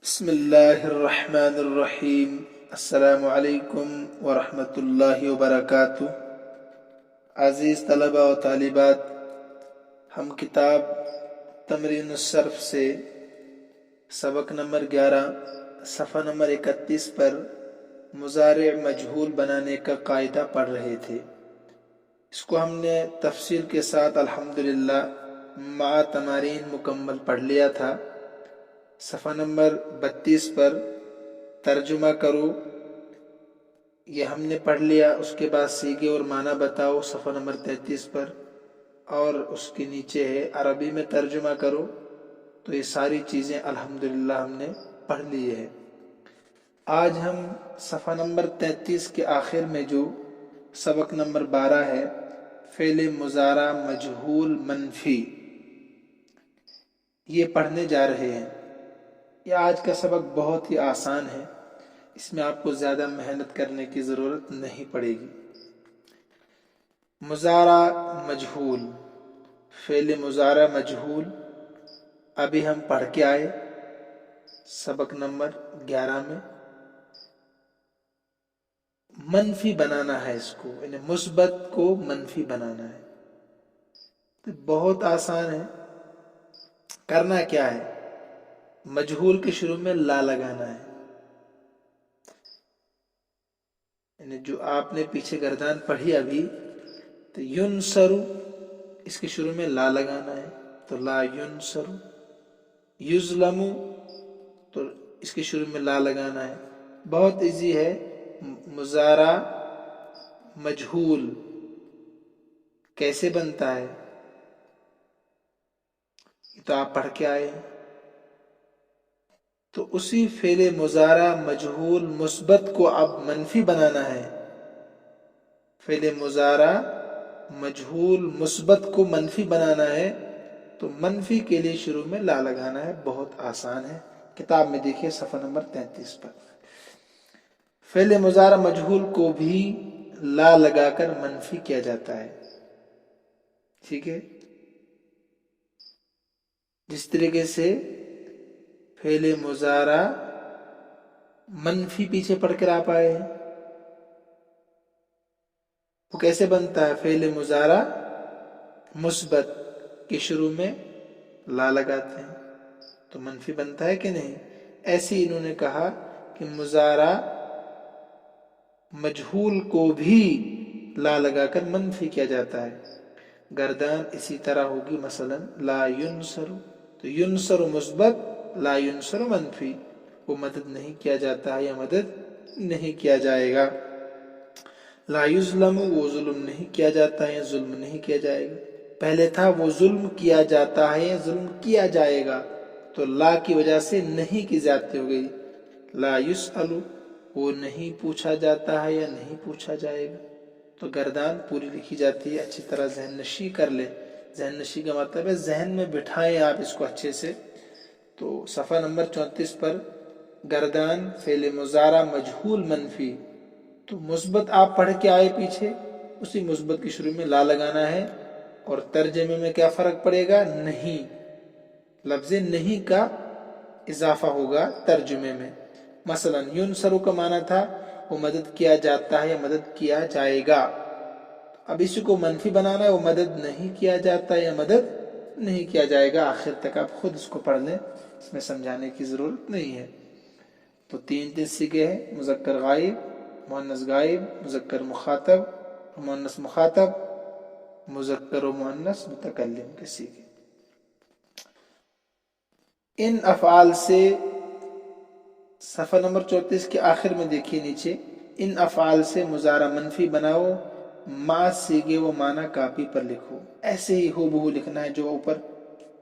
بسم اللہ الرحمن الرحیم۔ السلام علیکم ورحمۃ اللہ وبرکاتہ۔ عزیز طلبہ و طالبات، ہم کتاب تمرین الصرف سے سبق نمبر 11 صفحہ نمبر 31 پر مضارع مجہول بنانے کا قاعدہ پڑھ رہے تھے۔ اس کو ہم نے تفصیل کے ساتھ الحمدللہ مع تمارین مکمل پڑھ لیا تھا۔ صفحہ نمبر 32 پر ترجمہ کرو یہ ہم نے پڑھ لیا۔ اس کے بعد سیغے اور معنی بتاؤ صفحہ نمبر 33 پر، اور اس کے نیچے ہے عربی میں ترجمہ کرو۔ تو یہ ساری چیزیں الحمدللہ ہم نے پڑھ لی ہے۔ آج ہم صفحہ نمبر 33 کے آخر میں جو سبق نمبر 12 ہے، فعل مضارع مجہول منفی، یہ پڑھنے جا رہے ہیں۔ یہ آج کا سبق بہت ہی آسان ہے، اس میں آپ کو زیادہ محنت کرنے کی ضرورت نہیں پڑے گی۔ مضارع مجہول، فعل مضارع مجہول ابھی ہم پڑھ کے آئے سبق نمبر 11 میں۔ منفی بنانا ہے اس کو، یعنی مثبت کو منفی بنانا ہے۔ تو بہت آسان ہے۔ کرنا کیا ہے؟ مجہول کے شروع میں لا لگانا ہے، یعنی جو آپ نے پیچھے گردان پڑھی ابھی، تو ینصرو اس کے شروع میں لا لگانا ہے، تو لا ینصرو۔ یظلم تو اس کے شروع میں لا لگانا ہے۔ بہت ایزی ہے۔ مضارع مجہول کیسے بنتا ہے یہ تو آپ پڑھ کے آئے ہیں۔ تو اسی فعل مضارع مجہول مثبت کو اب منفی بنانا ہے۔ فعل مضارع مجہول مثبت کو منفی بنانا ہے، تو منفی کے لیے شروع میں لا لگانا ہے۔ بہت آسان ہے، کتاب میں دیکھیے صفحہ نمبر 33 پر۔ فعل مضارع مجہول کو بھی لا لگا کر منفی کیا جاتا ہے، ٹھیک ہے؟ جس طریقے سے فعل مضارع منفی پیچھے پڑھ کر آپ آئے ہیں، وہ کیسے بنتا ہے؟ فعل مضارع مثبت کے شروع میں لا لگاتے ہیں تو منفی بنتا ہے کہ نہیں؟ ایسے انہوں نے کہا کہ مضارع مجہول کو بھی لا لگا کر منفی کیا جاتا ہے۔ گردان اسی طرح ہوگی، مثلا لا ینصر، تو ینصر مثبت، لا ینصر منفی، وہ مدد نہیں کیا جاتا ہے یا مدد نہیں کیا جائے گا۔ لا یظلم، وہ ظلم نہیں کیا جاتا ہے یا ظلم نہیں کیا جائے گا۔ پہلے تھا وہ ظلم کیا جاتا ہے یا ظلم کیا جائے گا، تو لا کی وجہ سے نہیں کی زیادتی ہو گئی۔ لا یسأل، وہ نہیں پوچھا جاتا ہے یا نہیں پوچھا جائے گا، تو گردان پوری لکھی جاتی ہے۔ اچھی طرح ذہن نشی کر لے۔ ذہن نشی کا مطلب ہے ذہن میں بٹھائیں آپ اس کو اچھے سے۔ تو صفحہ نمبر 34 پر گردان فعل مضارع مجہول منفی، تو مثبت آپ پڑھ کے آئے پیچھے، اسی مثبت کی شروع میں لا لگانا ہے۔ اور ترجمے میں کیا فرق پڑے گا؟ نہیں، لفظ نہیں کا اضافہ ہوگا ترجمے میں۔ مثلا ینصرو کا معنی تھا وہ مدد کیا جاتا ہے یا مدد کیا جائے گا، اب اسی کو منفی بنانا ہے، وہ مدد نہیں کیا جاتا یا مدد نہیں کیا جائے گا۔ آخر تک آپ خود اس کو پڑھ لیں، اس میں سمجھانے کی ضرورت نہیں ہے۔ تو تین سیغے ہیں: مذکر غائب، مؤنث غائب، مذکر مخاطب، مؤنث مخاطب، مذکر و مؤنث متکلم کے سیغے۔ ان افعال سے صفحہ نمبر 34 کے آخر میں دیکھیے نیچے، ان افعال سے مضارع منفی بناؤ، مع سیغے و معنی کاپی پر لکھو۔ ایسے ہی ہو بہو لکھنا ہے، جو اوپر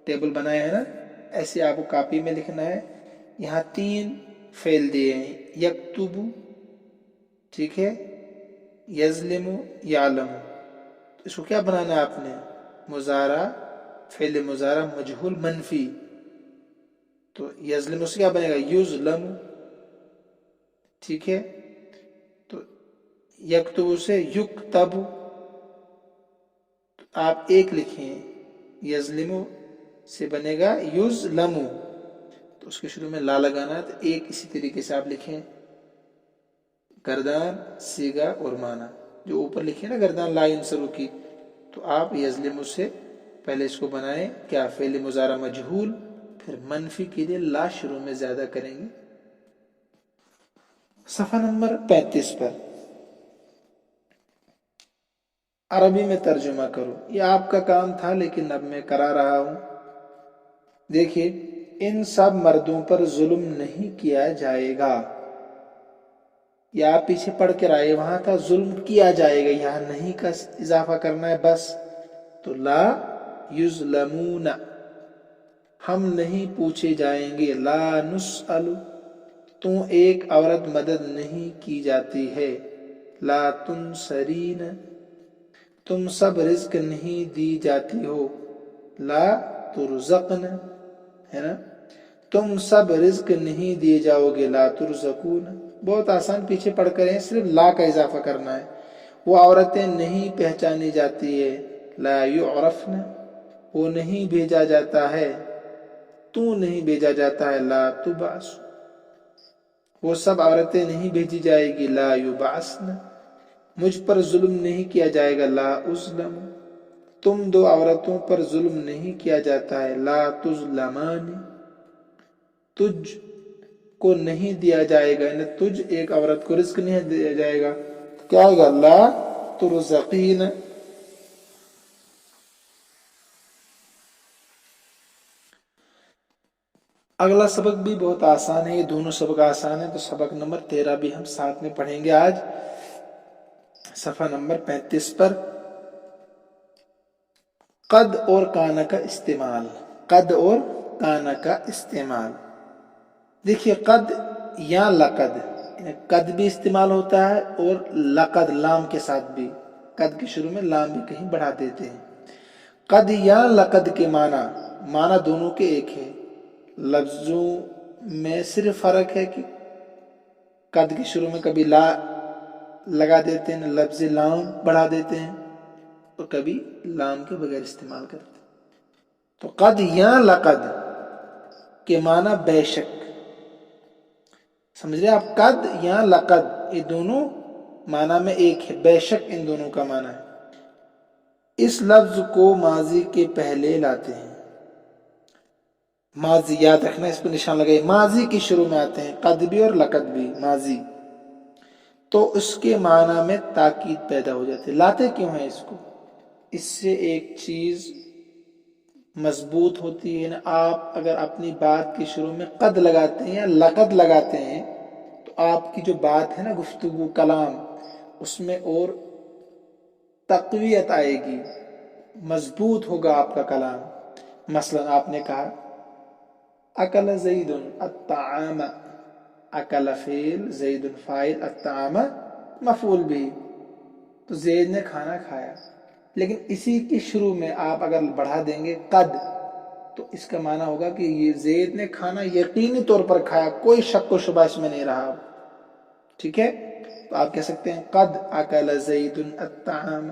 ٹیبل بنایا ہے نا، ایسے آپ کو کاپی میں لکھنا ہے۔ یہاں 3 فعل دیے ہیں: یکتب، ٹھیک ہے، یظلم، یعلم۔ اس کو کیا بنانا ہے آپ نے؟ مضارع، فعل مضارع مجہول منفی۔ تو یظلم سے کیا بنے گا؟ یظلم، ٹھیک ہے۔ تو یکتب سے یکتب، آپ ایک لکھیں، یظلم سے بنے گا یظلم۔ تو اس کے شروع میں لا لگانا ہے، تو ایک اسی طریقے سے آپ لکھیں گردان سیگا اور معنی، جو اوپر لکھے نا گردان لا ینصرو کی، تو آپ یظلم سے پہلے اس کو بنائیں کیا فعل مضارع مجہول، پھر منفی کے لیے لا شروع میں زیادہ کریں گے۔ صفحہ نمبر 35 پر عربی میں ترجمہ کرو، یہ آپ کا کام تھا لیکن اب میں کرا رہا ہوں۔ دیکھیے، ان سب مردوں پر ظلم نہیں کیا جائے گا، یا آپ پیچھے پڑھ کے رائے وہاں تھا ظلم کیا جائے گا، یہاں نہیں کا اضافہ کرنا ہے بس، تو لا یظلمون، ہم نہیں پوچھے جائیں گے، لا نسأل، تو ایک عورت مدد نہیں کی جاتی ہے، لا تنصرین، تم سب رزق نہیں دی جاتی ہو، لا ترزقن، ہے نا، تم سب رزق نہیں دیے جاؤ گے، لا ترزقون، بہت آسان، پیچھے پڑھ کر صرف لا کا اضافہ کرنا ہے۔ وہ عورتیں نہیں پہچانی جاتی ہے، لا یعرفن، وہ نہیں بھیجا جاتا ہے، تو نہیں بھیجا جاتا ہے، لا تبعث، وہ سب عورتیں نہیں بھیجی جائے گی، لا یبعثن، مجھ پر ظلم نہیں کیا جائے گا، لا اظلم، تم دو عورتوں پر ظلم نہیں کیا جاتا ہے، لا تظلمان، تجھ کو نہیں دیا جائے گا، یعنی تجھ ایک عورت کو رزق نہیں دیا جائے گا، کیا آئے گا، لا ترزقین۔ اگلا سبق بھی بہت آسان ہے، یہ دونوں سبق آسان ہیں، تو سبق نمبر 13 بھی ہم ساتھ میں پڑھیں گے آج، صفحہ نمبر 35 پر قد اور کانا کا استعمال، قد اور کانا کا استعمال۔ دیکھیے، قد یا لقد، قد بھی استعمال ہوتا ہے اور لقد لام کے ساتھ بھی، قد کے شروع میں لام بھی کہیں بڑھا دیتے ہیں۔ قد یا لقد کے معنی دونوں کے ایک ہے، لفظوں میں صرف فرق ہے کہ قد کے شروع میں کبھی لا لگا دیتے ہیں، لفظ لام بڑھا دیتے ہیں، اور کبھی لام کے بغیر استعمال کرتے ہیں۔ تو قد یا لقد کے معنی بے شک، سمجھ رہے آپ، قد یا لقد یہ دونوں معنی میں ایک ہے، بے شک ان دونوں کا معنی ہے۔ اس لفظ کو ماضی کے پہلے لاتے ہیں، ماضی یاد رکھنا، اس کو نشان لگائے، ماضی کی شروع میں آتے ہیں، قد بھی اور لقد بھی ماضی، تو اس کے معنی میں تاکید پیدا ہو جاتی ہے۔ لاتے کیوں ہیں اس کو؟ اس سے ایک چیز مضبوط ہوتی ہے نا، آپ اگر اپنی بات کی شروع میں قد لگاتے ہیں یا لقد لگاتے ہیں تو آپ کی جو بات ہے نا، گفتگو کلام، اس میں اور تقویت آئے گی، مضبوط ہوگا آپ کا کلام۔ مثلا آپ نے کہا اکل زید الطعام، اکل فعل، زید فاعل، الطعام مفعول بھی، تو زید نے کھانا کھایا، لیکن اسی کی شروع میں آپ اگر بڑھا دیں گے قد، تو اس کا معنی ہوگا کہ یہ زید نے کھانا یقینی طور پر کھایا، کوئی شک و شبہ اس میں نہیں رہا، ٹھیک ہے؟ تو آپ کہہ سکتے ہیں قد اکل زید الطعام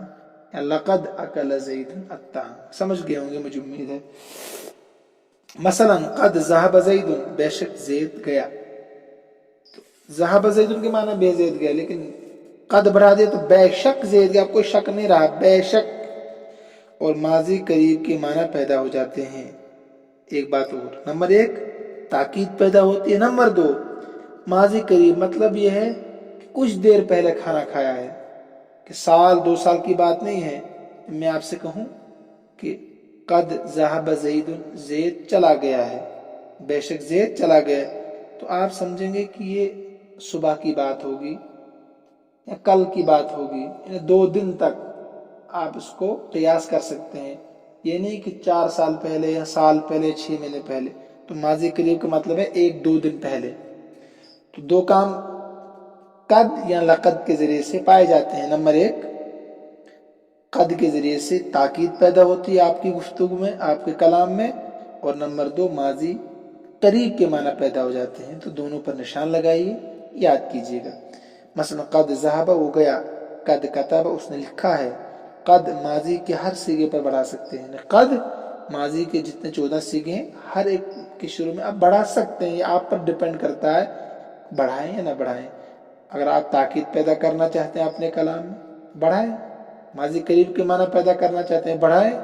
یا لقد اکل زید الطعام، سمجھ گئے ہوں گے مجھے امید ہے۔ مثلا قد ذهب زید، بے شک زید گیا، ذهب زید کے معنی بے زید گیا، لیکن قد بڑھا دے تو بے شک زید گیا، کوئی شک نہیں رہا، بے شک، اور ماضی قریب کے معنی پیدا ہو جاتے ہیں۔ ایک بات اور، نمبر 1 تاکید پیدا ہوتی ہے، نمبر 2 ماضی قریب، مطلب یہ ہے کہ کچھ دیر پہلے کھانا کھایا ہے، کہ سال 2 سال کی بات نہیں ہے۔ میں آپ سے کہوں کہ قد ذهب زید، زید چلا گیا ہے، بے شک زید چلا گیا، تو آپ سمجھیں گے کہ یہ صبح کی بات ہوگی یا کل کی بات ہوگی، یعنی 2 دن تک آپ اس کو قیاس کر سکتے ہیں، یہ نہیں کہ 4 سال پہلے یا سال پہلے، 6 مہینے پہلے۔ تو ماضی قریب کا مطلب ہے 1-2 دن پہلے۔ تو 2 کام قد یا لقد کے ذریعے سے پائے جاتے ہیں۔ نمبر 1 قد کے ذریعے سے تاکید پیدا ہوتی ہے آپ کی گفتگو میں، آپ کے کلام میں، اور نمبر 2 ماضی قریب کے معنی پیدا ہو جاتے ہیں، تو دونوں پر نشان لگائیے، یاد کیجیے گا۔ مثلا قد ذهب، وہ گیا، قد کتب، اس نے لکھا ہے، قد ماضی کے ہر صیغے پر بڑھا سکتے ہیں، قد ماضی کے جتنے 14 صیغے ہیں، ہر ایک کے شروع میں آپ بڑھا سکتے ہیں، یہ آپ پر ڈیپینڈ کرتا ہے بڑھائیں یا نہ بڑھائیں۔ اگر آپ تاکید پیدا کرنا چاہتے ہیں اپنے کلام میں بڑھائیں، ماضی قریب کے معنی پیدا کرنا چاہتے ہیں بڑھائیں،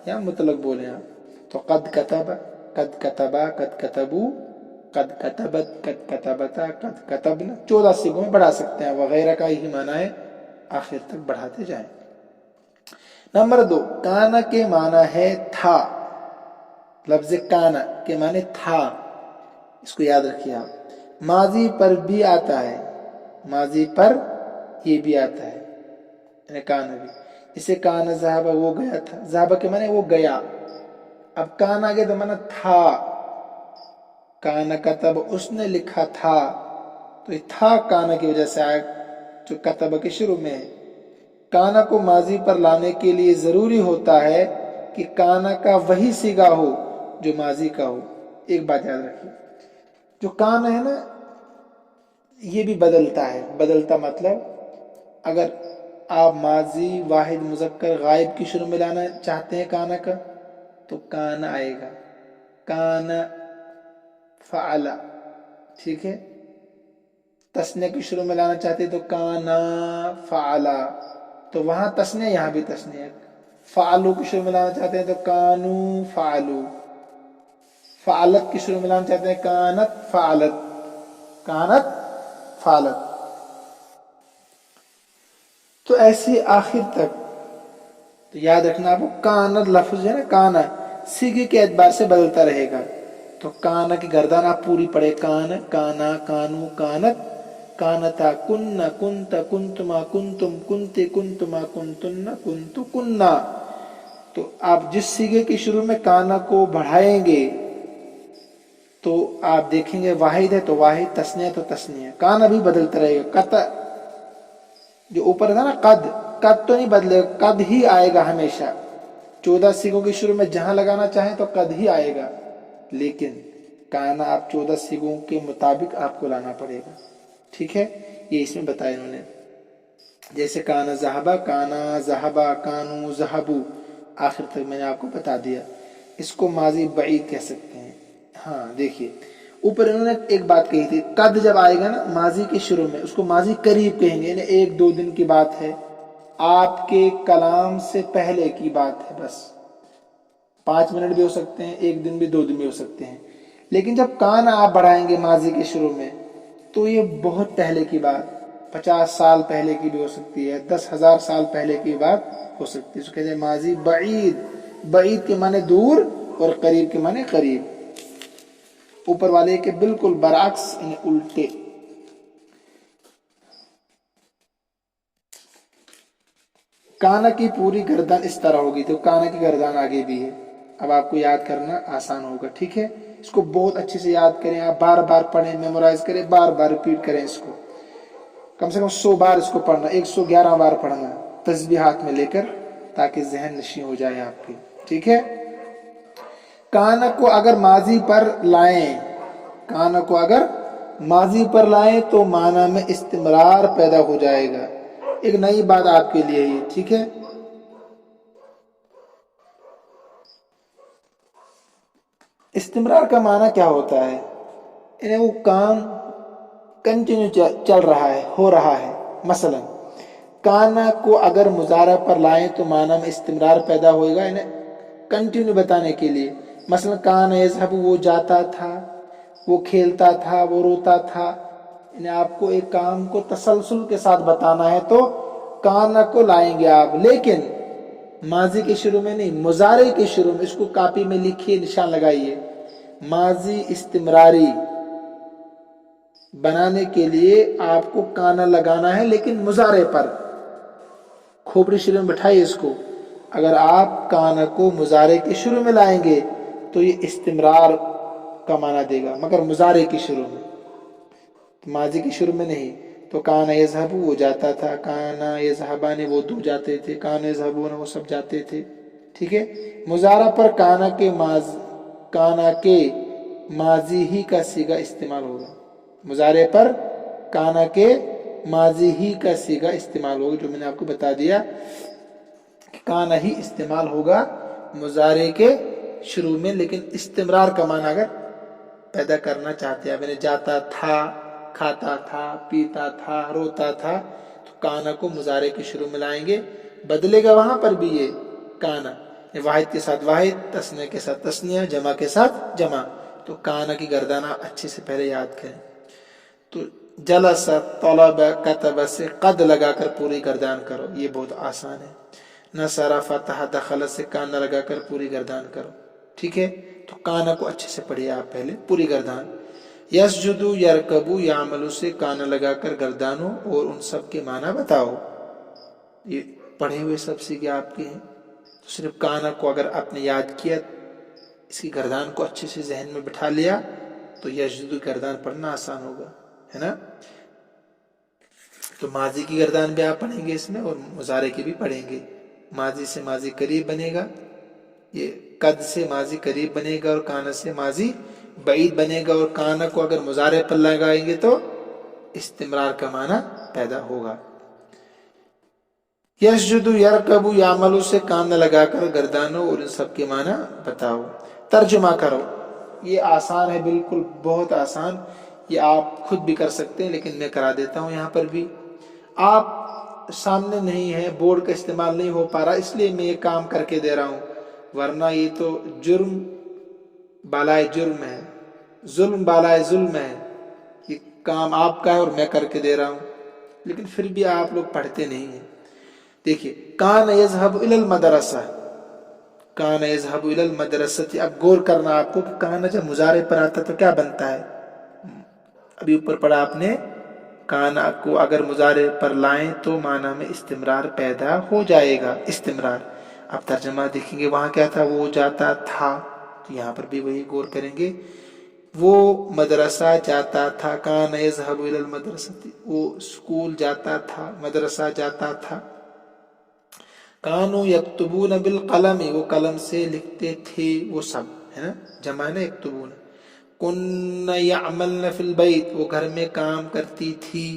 یا مطلق بولیں آپ۔ تو قد کتب، قد کتبا، قد کتبو، قد کتبت، قد کتبتا، قد کتبنا، 14 سیغوں میں بڑھا سکتے ہیں، وغیرہ کا یہی معنی ہے، آخر تک بڑھاتے جائیں۔ نمبر 2، کانا کے معنی ہے تھا۔ لفظ کانا کے معنی تھا، اس کو یاد رکھیے آپ۔ ماضی پر بھی آتا ہے، ماضی پر یہ بھی آتا ہے، یعنی کانا بھی، اسے کانا ذہبہ، وہ گیا تھا، ذہبہ کے معنی وہ گیا۔ اب کانا آگے تو معنی تھا، کانا کتب، اس نے لکھا تھا، تو یہ تھا کانا کی وجہ سے آیا جو کتب کے شروع میں ہے۔ کانا کو ماضی پر لانے کے لیے ضروری ہوتا ہے کہ کانا کا وہی صیغہ ہو جو ماضی کا ہو۔ ایک بات یاد رکھیے، جو کانا ہے نا یہ بھی بدلتا ہے، بدلتا مطلب اگر آپ ماضی واحد مذکر غائب کی شروع میں لانا چاہتے ہیں کانا کا تو کانا آئے گا، کانا فعل، ٹھیک ہے۔ تسنیہ کی شروع میں لانا چاہتے ہیں تو کانا فعلا، تو وہاں تسنیہ یہاں بھی تسنیہ۔ فعلو کی شروع میں لانا چاہتے ہیں تو کانو فعلو، فعلت کی شروع میں لانا چاہتے ہیں کانت فعلت، کانت فعلت۔ تو ایسے آخر تک تو یاد رکھنا آپ کو کانت لفظ ہے نا، کانا سیغے کے اعتبار سے بدلتا رہے گا۔ تو کانا کی گردان آپ پوری پڑھے، کان، کانا، کانو، کانت، کانتا، کن، کنت، کنتما، کنتم، کنتے، کنتما، کنتن، کنتو، کننا۔ تو آپ جس سیغے کے شروع میں کانا کو بڑھائیں گے تو آپ دیکھیں گے واحد ہے تو واحد، تسنیہ تو تسنیہ، کانا بھی بدلتا رہے گا۔ قط جو اوپر تھا نا قد، قد تو نہیں بدلے گا، قد ہی آئے گا ہمیشہ۔ 14 سیغوں کے شروع میں جہاں لگانا چاہیں تو قد ہی آئے گا، لیکن کانا آپ 14 سیغوں کے مطابق آپ کو لانا پڑے گا، ٹھیک ہے۔ یہ اس میں بتایا انہوں نے، جیسے کانا ذہبا، کانا ذہبا، کانو ذہبو، آخر تک میں نے آپ کو بتا دیا۔ اس کو ماضی بعید کہہ سکتے ہیں۔ ہاں دیکھیے اوپر انہوں نے ایک بات کہی تھی، قد جب آئے گا نا ماضی کے شروع میں اس کو ماضی قریب کہیں گے، یعنی 1-2 دن کی بات ہے، آپ کے کلام سے پہلے کی بات ہے، بس 5 منٹ بھی ہو سکتے ہیں، 1 دن بھی، 2 دن بھی ہو سکتے ہیں۔ لیکن جب کانا آپ بڑھائیں گے ماضی کے شروع میں تو یہ بہت پہلے کی بات، 50 سال پہلے کی بھی ہو سکتی ہے، 10,000 سال پہلے کی بات ہو سکتی ہے۔ اس کو کہتے ہیں ماضی بعید، بعید کے معنی دور اور قریب کے معنی قریب، اوپر والے کے بالکل برعکس، یعنی الٹے۔ کانا کی پوری گردان اس طرح ہوگی، تو کانا کی گردان آگے بھی ہے، اب آپ کو یاد کرنا آسان ہوگا، ٹھیک ہے۔ اس کو بہت اچھے سے یاد کریں، آپ بار بار پڑھیں، میمورائز کریں، بار بار ریپیٹ کریں، اس کو کم سے کم 100 بار اس کو پڑھنا، 111 بار پڑھنا تسبیح ہاتھ میں لے کر، تاکہ ذہن نشین ہو جائے آپ کی، ٹھیک ہے۔ کانا کو اگر ماضی پر لائیں، کانا کو اگر ماضی پر لائیں تو معنی میں استمرار پیدا ہو جائے گا۔ ایک نئی بات آپ کے لیے یہ، ٹھیک ہے۔ استمرار کا معنی کیا ہوتا ہے؟ یعنی وہ کام کنٹینیو چل رہا ہے، ہو رہا ہے۔ مثلا کانا کو اگر مضارع پر لائیں تو معنی میں استمرار پیدا ہوئے گا، یعنی کنٹینیو بتانے کے لیے۔ مثلا کانا یذهب، وہ جاتا تھا، وہ کھیلتا تھا، وہ روتا تھا، یعنی آپ کو ایک کام کو تسلسل کے ساتھ بتانا ہے تو کانا کو لائیں گے آپ، لیکن ماضی کے شروع میں نہیں، مضارع کے شروع میں۔ اس کو کاپی میں لکھیے، نشان لگائیے، ماضی استمراری بنانے کے لیے آپ کو کانا لگانا ہے، لیکن مضارع پر۔ کھوپڑی شروع میں بٹھائیے اس کو، اگر آپ کانا کو مضارع کے شروع میں لائیں گے تو یہ استمرار کا معنی دے گا، مگر مضارع کی شروع میں، ماضی کی شروع میں نہیں۔ تو کانا یذهب، وہ جاتا تھا، کانا یذهبان، وہ دو جاتے تھے، کانا یذهبون، وہ سب جاتے تھے، ٹھیک ہے۔ مضارع پر کانا کے ماضی ہی کا صیغہ استعمال ہوگا، مضارع پر کانا کے ماضی ہی کا صیغہ استعمال ہوگا، جو میں نے آپ کو بتا دیا کہ کانا ہی استعمال ہوگا مضارع کے شروع میں، لیکن استمرار کا معنی اگر پیدا کرنا چاہتے ہیں. یعنی جاتا تھا، کھاتا تھا، پیتا تھا، روتا تھا، تو کانا کو مضارع کے شروع میں لائیں گے. بدلے گا وہاں پر بھی یہ کانا، واحد کے ساتھ واحد، تسنیہ کے ساتھ تسنیہ، جمع کے ساتھ جمع. تو کانا کی گردانہ اچھے سے پہلے یاد کریں. تو جلس، طلب، کتب سے قد لگا کر پوری گردان کرو، یہ بہت آسان ہے. نصر، فتح، دخل سے کانا لگا کر پوری گردان کرو. ٹھیک ہے، تو کانا کو اچھے سے پڑھیے آپ پہلے پوری گردان. یسجدو، یرکبو، یعملو سے کانا لگا کر گردانو اور ان سب کے معنی بتاؤ. یہ پڑھے ہوئے سب سیکھے آپ کے ہیں. تو صرف کانا کو اگر آپ نے یاد کیا، اس کی گردان کو اچھے سے ذہن میں بٹھا لیا، تو یسجدو گردان پڑھنا آسان ہوگا، ہے نا. تو ماضی کی گردان بھی آپ پڑھیں گے اس میں، اور مضارع کی بھی پڑھیں گے. ماضی سے ماضی قریب بنے گا، یہ قد سے ماضی قریب بنے گا، اور کانا سے ماضی بعید بنے گا. اور کانا کو اگر مضارع پر لگائیں گے تو استمرار کا معنی پیدا ہوگا. یسجدو، یرکبو، یعملو سے کانا لگا کر گردانو اور ان سب کے معنی بتاؤ. ترجمہ کرو. یہ آسان ہے، بالکل بہت آسان. یہ آپ خود بھی کر سکتے ہیں، لیکن میں کرا دیتا ہوں یہاں پر بھی. آپ سامنے نہیں ہے، بورڈ کا استعمال نہیں ہو پا رہا، اس لیے میں یہ کام کر کے دے رہا ہوں. ورنہ یہ تو جرم بالائے جرم ہے، ظلم بالائے ظلم ہے. یہ کام آپ کا ہے اور میں کر کے دے رہا ہوں، لیکن پھر بھی آپ لوگ پڑھتے نہیں ہیں. دیکھیے، کان یذهب الی المدرسہ، کان یذهب الی المدرسہ. اب غور کرنا آپ کو کہ کان جب مضارع پر آتا تو کیا بنتا ہے. ابھی اوپر پڑھا آپ نے، کانا کو اگر مضارع پر لائیں تو معنی میں استمرار پیدا ہو جائے گا. استمرار. اب ترجمہ دیکھیں گے، وہاں کیا تھا، وہ جاتا تھا. تو یہاں پر بھی وہی غور کریں گے. وہ مدرسہ جاتا تھا، کان یذهب الی المدرسہ، وہ اسکول جاتا تھا، مدرسہ جاتا تھا. کانو یکتبون بالقلم، وہ قلم سے لکھتے تھے، وہ سب ہے نا، جمع ہے نا یکتبون. کن یعملن فی البیت، وہ گھر میں کام کرتی تھی.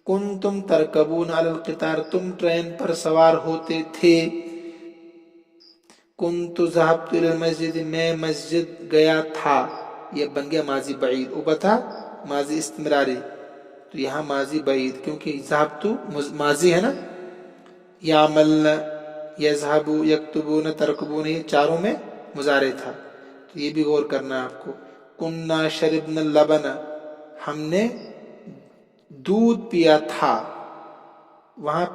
کنتم ترکبون علی القطار، تم ٹرین پر سوار ہوتے تھے. کنت ذهبت الی المسجد، میں مسجد گیا تھا. یہ بن گیا ماضی بعید. اوپر تھا ماضی استمراری، تو یہاں ماضی بعید، کیونکہ ذهبت ماضی ہے نا. یعملن، یذهب، یکتبون، ترکبون، یہ چاروں میں مضارع تھا. تو یہ بھی غور کرنا ہے آپ کو. کننا شربنا اللبن، ہم نے دودھ پیا تھا. وہاں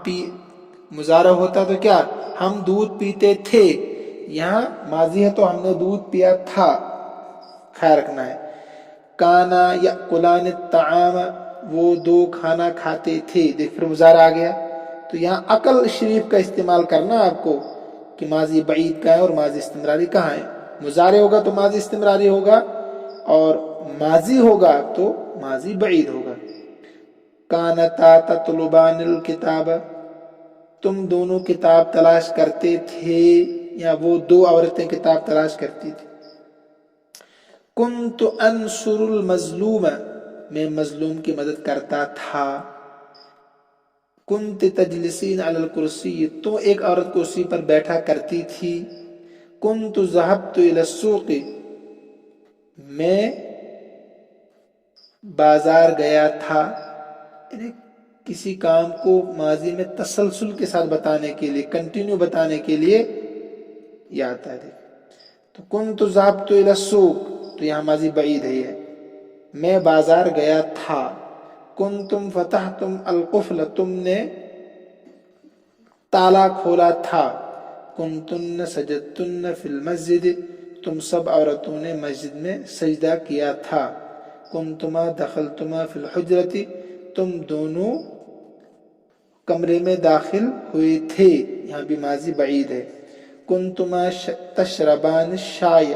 مضارع ہوتا تو کیا، ہم دودھ پیتے تھے. یہاں ماضی ہے تو ہم نے دودھ پیا تھا، خیال رکھنا ہے. کانا یأکلان الطعام، وہ دو کھانا کھاتے تھے. دیکھ پھر مضارع آ گیا. تو یہاں عقل شریف کا استعمال کرنا آپ کو کہ ماضی بعید کا ہے اور ماضی استمراری کہاں ہے. مضارع ہوگا تو ماضی استمراری ہوگا، اور ماضی ہوگا تو ماضی بعید ہوگا. کانتا تطلبان الکتاب، تم دونوں کتاب تلاش کرتے تھے، یا وہ دو عورتیں کتاب تلاش کرتی تھی. کنت انصر المظلوم، میں مظلوم کی مدد کرتا تھا. کنت تجلسین علی الکرسی، تو ایک عورت کرسی پر بیٹھا کرتی تھی. کنت ذهبت الی السوق، میں بازار گیا تھا. یعنی کسی کام کو ماضی میں تسلسل کے ساتھ بتانے کے لیے، کنٹینیو بتانے کے لیے یہ آتا ہے. تو کنت ذهبت الی السوق، تو یہاں ماضی بعید ہے، یہ میں بازار گیا تھا. کنتم فتحتم القفل، تم نے تالا کھولا تھا. کنتن سجدتن فی المسجد، تم سب عورتوں نے مسجد میں سجدہ کیا تھا. کنتما دخلتما فی الحجرۃ، تم دونوں کمرے میں داخل ہوئے تھے. یہاں بھی ماضی بعید ہے. کنتما تشربان الشای،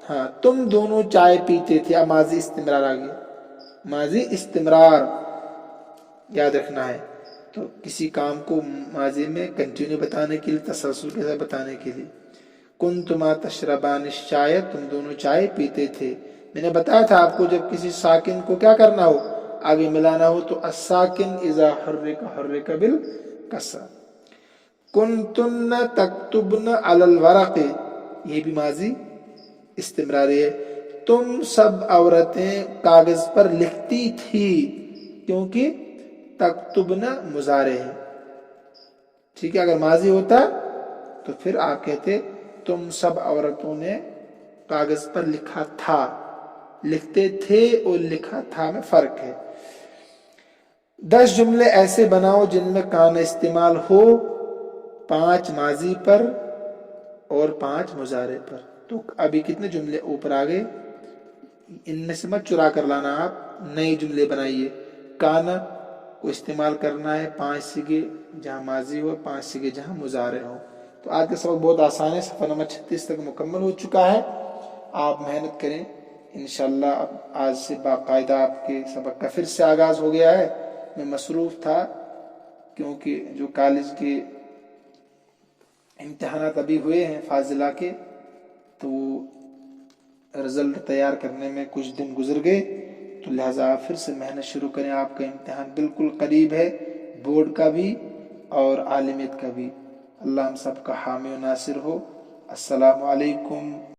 ہاں تم دونوں چائے پیتے تھے. اب ماضی استمرار آ گیا، ماضی استمرار یاد رکھنا ہے. تو کسی کام کو ماضی میں کنٹینیو بتانے کے لیے، تسلسل کے ساتھ بتانے کے لیے. کنتما تشربان الشای، تم دونوں چائے پیتے تھے. میں نے بتایا تھا آپ کو، جب کسی ساکن کو کیا کرنا ہو، آگے ملانا ہو، تو الساکن اذا حرک حرک بالکسر. کنتن تکتبن علی الورق، یہ بھی ماضی استمراری ہے. تم سب عورتیں کاغذ پر لکھتی تھی، کیونکہ تکتبنا مضارع ہے، ٹھیک ہے. اگر ماضی ہوتا تو پھر آپ کہتے تم سب عورتوں نے کاغذ پر لکھا تھا. لکھتے تھے اور لکھا تھا میں فرق ہے. 10 جملے ایسے بناؤ جن میں کان استعمال ہو، 5 ماضی پر اور 5 مضارع پر. تو ابھی کتنے جملے اوپر آ گئے؟ ان میں سے مت چرا کر لانا، آپ نئے جملے بنائیے. کانا کو استعمال کرنا ہے 5 صیغے جہاں ماضی ہو، 5 صیغے جہاں مضارع ہو. تو آج کا سبق بہت آسان ہے، صفحہ نمبر 36 تک مکمل ہو چکا ہے. آپ محنت کریں انشاءاللہ. اب آج سے باقاعدہ آپ کے سبق کا پھر سے آغاز ہو گیا ہے. میں مصروف تھا کیونکہ جو کالج کے امتحانات ابھی ہوئے ہیں فاضلہ کے، تو رزلٹ تیار کرنے میں کچھ دن گزر گئے، تو لہٰذا آپ پھر سے محنت شروع کریں. آپ کا امتحان بالکل قریب ہے، بورڈ کا بھی اور عالمیت کا بھی. اللہ ہم سب کا حامی و ناصر ہو. السلام علیکم